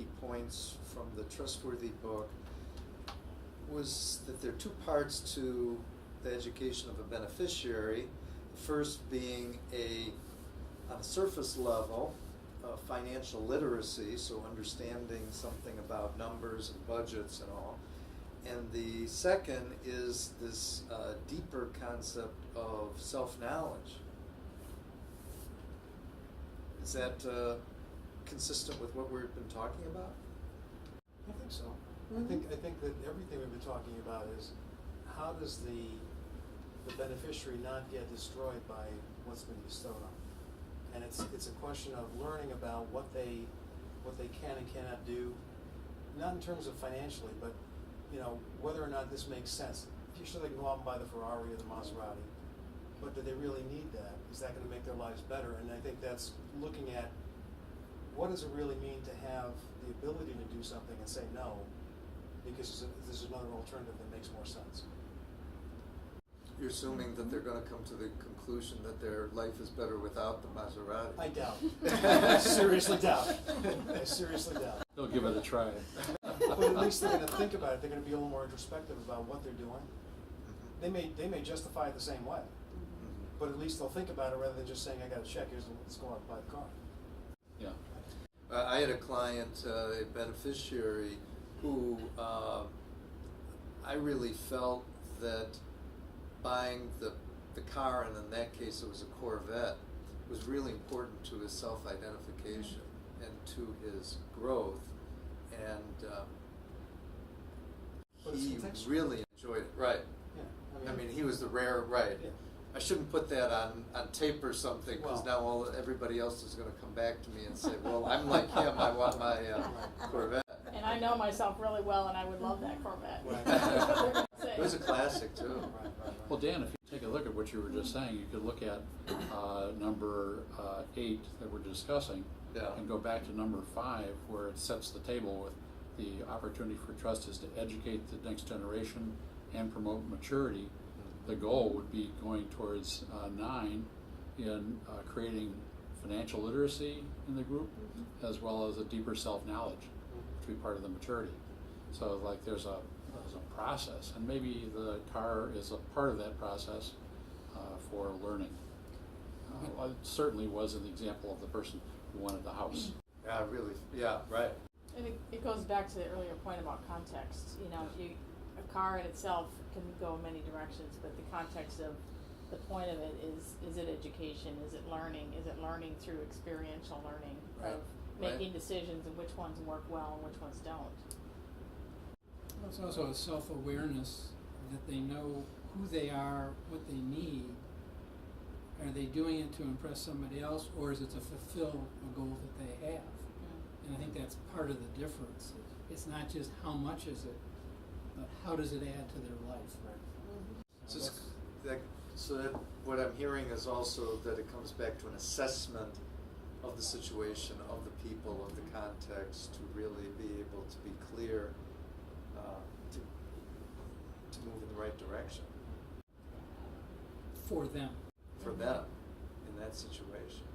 key points from the Trustworthy book was that there are two parts to the education of a beneficiary. The first being on a surface level, financial literacy, so understanding something about numbers and budgets and all. And the second is this deeper concept of self-knowledge. Is that consistent with what we've been talking about? I think so. Mm-hmm. I think that everything we've been talking about is how does the beneficiary not get destroyed by what's been bestowed on them. And it's a question of learning about what they can and cannot do, not in terms of financially, but whether or not this makes sense. If you're sure they can go out and buy the Ferrari or the Maserati, but do they really need that? Is that going to make their lives better? And I think that's looking at what does it really mean to have the ability to do something and say no, because there's another alternative that makes more sense. You're assuming that they're going to come to the conclusion that their life is better without the Maserati. I doubt. I seriously doubt. I seriously doubt. They'll give it a try. But at least they're going to think about it. They're going to be a little more introspective about what they're doing. They may justify it the same way, but at least they'll think about it rather than just saying, "I got a check. Let's go out and buy the car." Yeah. I had a client, a beneficiary, who I really felt that buying the car, and in that case it was a Corvette, was really important to his self-identification and to his growth, and he really enjoyed it. Right. Yeah. I mean, he was the rare, right. Yeah. I shouldn't put that on tape or something, because Well, now everybody else is going to come back to me and say, well, I'm like him, I want my Corvette. And I know myself really well, and I would love that Corvette. Right. It was a classic, too. Right. Well, Dan, if you take a look at what you were just saying, you could look at number 8 that we're discussing, Yeah. and go back to number 5, where it sets the table with the opportunity for trustees to educate the next generation and promote maturity. The goal would be going towards 9 in creating financial literacy in the group, as well as a deeper self-knowledge to be part of the maturity. So like there's a process, and maybe the car is a part of that process for learning. It certainly was an example of the person who wanted the house. Yeah, really, yeah, right. And it goes back to the earlier point about context. A car in itself can go in many directions, but the context of the point of it is it education? Is it learning? Is it learning through experiential learning of making decisions and which ones work well and which ones don't? It's also a self-awareness that they know who they are, what they need. Are they doing it to impress somebody else, or is it to fulfill a goal that they have? And I think that's part of the difference. It's not just how much is it, but how does it add to their life, right? So that what I'm hearing is also that it comes back to an assessment of the situation, of the people, of the context, to really be able to be clear, to move in the right direction. For them. For them, in that situation.